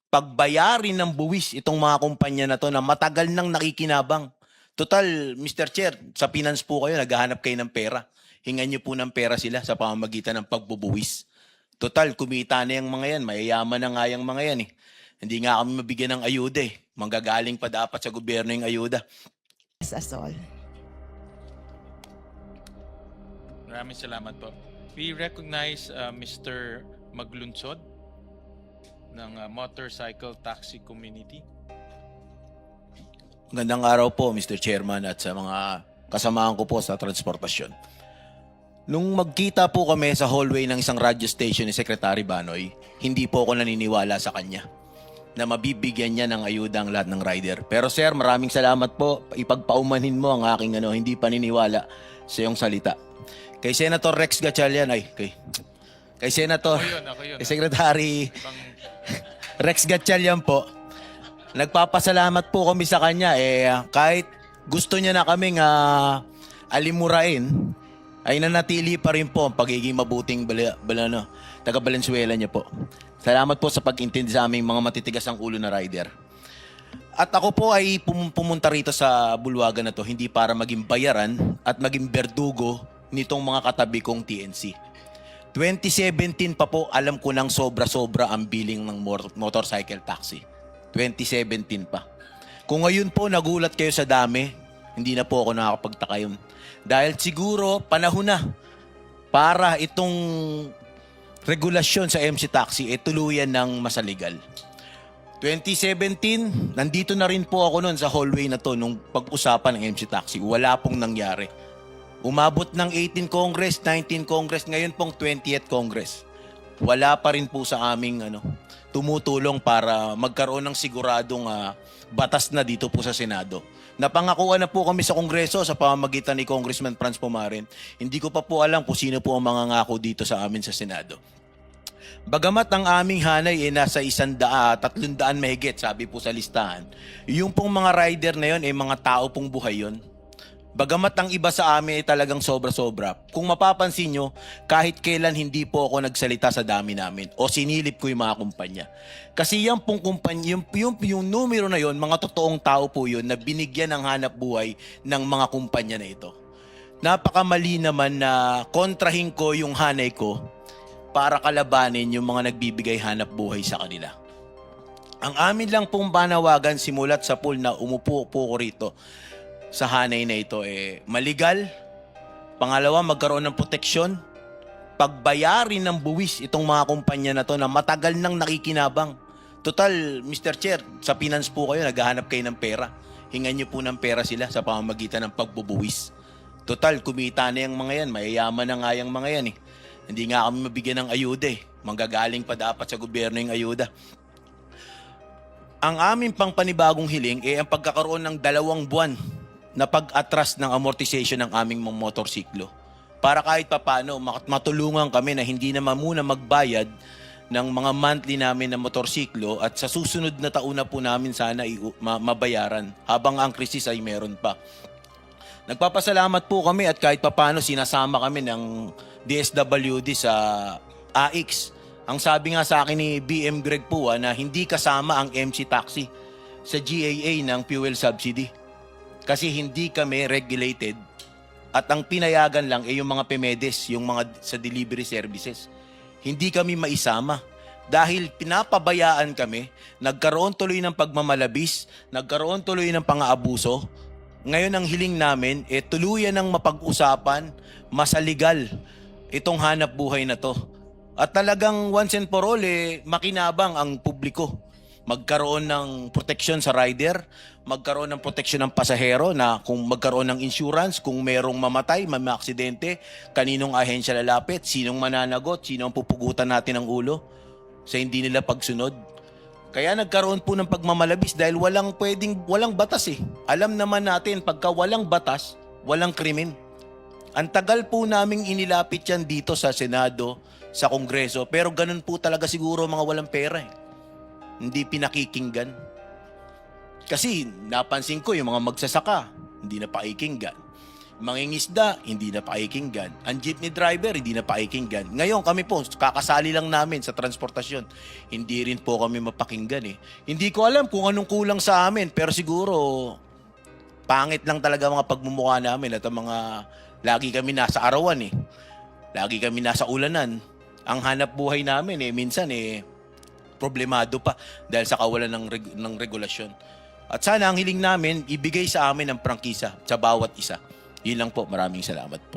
pagbayarin ng buwis itong mga kumpanya na to na matagal nang nakikinabang. Total, Mr. Chair, sa finance po kayo, naghahanap kayo ng pera. Hingan niyo po ng pera sila sa pamamagitan ng pagbubuwis. Total, kumita na yung mga yan. Mayayaman na nga yung mga yan eh. Hindi nga kami mabigyan ng ayuda eh. Manggagaling pa dapat sa gobyerno yung ayuda. That's all. Maraming salamat po. We recognize Mr. Maglunsod ng Motorcycle Taxi Community. Magandang araw po, Mr. Chairman, at sa mga kasamahan ko po sa transportasyon. Nung magkita po kami sa hallway ng isang radio station ni Secretary Banoy, hindi po ako naniniwala sa kanya na mabibigyan niya ng ayuda ang lahat ng rider. Pero sir, maraming salamat po. Ipagpaumanhin mo ang aking hindi paniniwala sa iyong salita. Kay Senator Rex Gatchalian, kay Senator, Ako yun. kay Secretary Rex Gatchalian po, nagpapasalamat po kami sa kanya. Kahit gusto niya na kaming alimurain, ay nanatili pa rin po ang pagiging mabuting taga Valenzuela niya po. Salamat po sa pag-intindi sa aming mga matitigas ang ulo na rider. At ako po ay pumunta rito sa bulwagan na to hindi para maging bayaran at maging berdugo nitong mga katabi kong TNC. 2017 pa po, alam ko nang sobra-sobra ang billing ng motorcycle taxi. 2017 pa. Kung ngayon po nagulat kayo sa dami, hindi na po ako nakakapagtaka yun. Dahil siguro panahon na para itong regulasyon sa MC Taxi tuluyan ng masaligal. 2017, nandito na rin po ako noon sa hallway na to nung pag-usapan ng MC Taxi. Wala pong nangyari. Umabot ng 18 Congress, 19 Congress, ngayon pong 20th Congress. Wala pa rin po sa aming tumutulong para magkaroon ng siguradong batas na dito po sa Senado. Napangakuan na po kami sa Kongreso sa pamamagitan ni Congressman Franz Pumaren. Hindi ko pa po alam kung sino po ang mga ngako dito sa amin sa Senado. Bagamat ang aming hanay nasa 300 mahigit, sabi po sa listahan, yung pong mga rider na yun mga tao pong buhay yun. Bagamat ang iba sa amin ay talagang sobra-sobra, kung mapapansin nyo, kahit kailan hindi po ako nagsalita sa dami namin o sinilip ko yung mga kumpanya. Kasi yung pong kumpanya, yung numero na yun, mga totoong tao po yun na binigyan ng hanap buhay ng mga kumpanya na ito. Napakamali naman na kontrahin ko yung hanay ko para kalabanin yung mga nagbibigay hanap buhay sa kanila. Ang amin lang pong panawagan simulat sa pool na umupo po ko rito sa hanay na ito maligal. Pangalawa, magkaroon ng proteksyon. Pagbayarin ng buwis itong mga kumpanya na to na matagal nang nakikinabang. Total, Mr. Chair, sa finance po kayo, naghahanap kayo ng pera. Hingan niyo po ng pera sila sa pamamagitan ng pagbubuwis. Total, kumita na yung mga yan. Mayayaman na nga yung mga yan eh. Hindi nga kami mabigyan ng ayuda eh. Manggagaling pa dapat sa gobyerno yung ayuda. Ang aming pang panibagong hiling ang pagkakaroon ng 2 buwan na pag-atras ng amortization ng aming mga motorsiklo. Para kahit papano matulungan kami na hindi naman muna magbayad ng mga monthly namin na motorsiklo at sa susunod na taon na po namin sana mabayaran habang ang krisis ay meron pa. Nagpapasalamat po kami at kahit papano sinasama kami ng DSWD sa AX. Ang sabi nga sa akin ni BM Greg po na hindi kasama ang MC Taxi sa GAA ng fuel subsidy. Kasi hindi kami regulated at ang pinayagan lang yung mga PEMEDES, yung mga sa delivery services. Hindi kami maisama dahil pinapabayaan kami, nagkaroon tuloy ng pagmamalabis, nagkaroon tuloy ng pang-aabuso. Ngayon ang hiling namin, tuluyan ng mapag-usapan, masaligal itong hanap buhay na to. At talagang once and for all, makinabang ang publiko. Magkaroon ng proteksyon sa rider, magkaroon ng proteksyon ng pasahero na kung magkaroon ng insurance, kung merong mamatay, may aksidente, kaninong ahensya lalapit, sinong mananagot, sino ang pupugutan natin ng ulo sa hindi nila pagsunod. Kaya nagkaroon po ng pagmamalabis dahil walang batas eh. Alam naman natin, pagka walang batas, walang krimen. Ang tagal po naming inilapit yan dito sa Senado, sa Kongreso, pero ganun po talaga siguro mga walang pera eh. Hindi pinakikinggan. Kasi napansin ko yung mga magsasaka, hindi na pakikinggan. Mangingisda, hindi na pakikinggan. Ang jeepney driver, hindi na pakikinggan. Ngayon, kami po, kakasali lang namin sa transportasyon. Hindi rin po kami mapakinggan eh. Hindi ko alam kung anong kulang sa amin, pero siguro, pangit lang talaga mga pagmumukha namin at ang mga, lagi kami nasa arawan eh. Lagi kami nasa ulanan. Ang hanap buhay namin eh, minsan eh, problemado pa dahil sa kawalan ng regulasyon. At sana ang hiling namin, ibigay sa amin ang prangkisa sa bawat isa. Yun lang po. Maraming salamat po.